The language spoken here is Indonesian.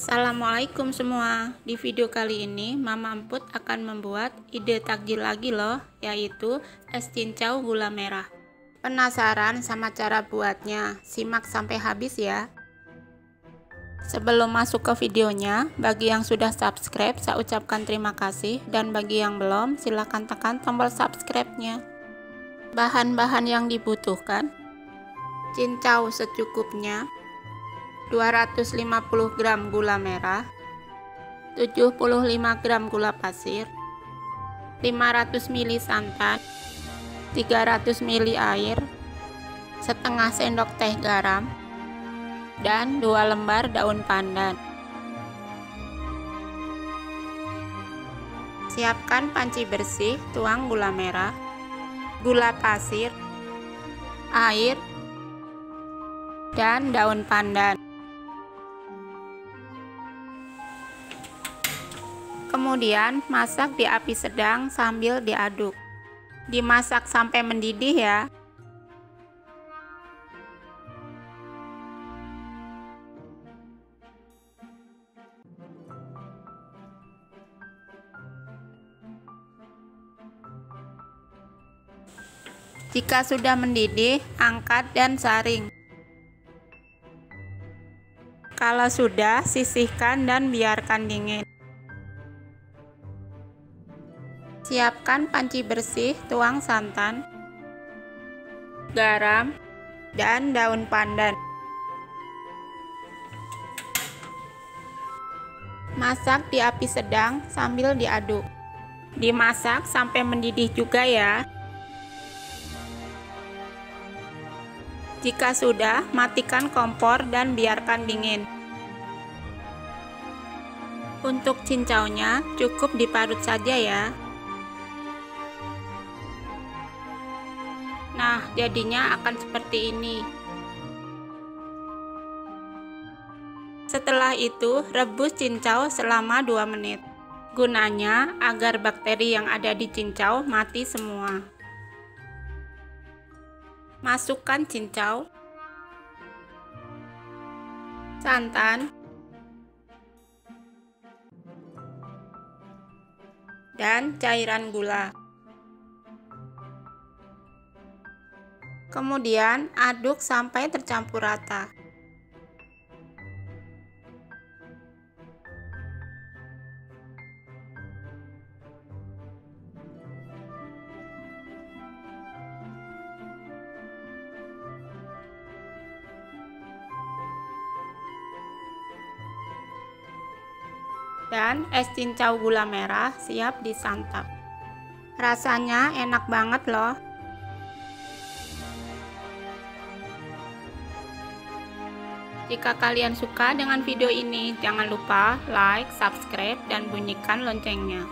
Assalamualaikum semua. Di video kali ini Mama Emput akan membuat ide takjil lagi loh, yaitu es cincau gula merah. Penasaran sama cara buatnya? Simak sampai habis ya. Sebelum masuk ke videonya, bagi yang sudah subscribe saya ucapkan terima kasih, dan bagi yang belum silahkan tekan tombol subscribe-nya. Bahan-bahan yang dibutuhkan: cincau secukupnya, 250 gram gula merah, 75 gram gula pasir, 500 ml santan, 300 ml air, setengah sendok teh garam, dan 2 lembar daun pandan. Siapkan panci bersih, tuang gula merah, gula pasir, air, dan daun pandan. Kemudian masak di api sedang sambil diaduk. Dimasak sampai mendidih ya. Jika sudah mendidih, angkat dan saring. Kalau sudah, sisihkan dan biarkan dingin. Siapkan panci bersih, tuang santan, garam, dan daun pandan. Masak di api sedang sambil diaduk. Dimasak sampai mendidih juga ya. Jika sudah, matikan kompor dan biarkan dingin. Untuk cincaunya cukup diparut saja ya. Nah, jadinya akan seperti ini. Setelah itu, rebus cincau selama 2 menit. Gunanya agar bakteri yang ada di cincau mati semua. Masukkan cincau, santan, dan cairan gula. Kemudian aduk sampai tercampur rata. Dan es cincau gula merah siap disantap. Rasanya enak banget loh. Jika kalian suka dengan video ini, jangan lupa like, subscribe, dan bunyikan loncengnya.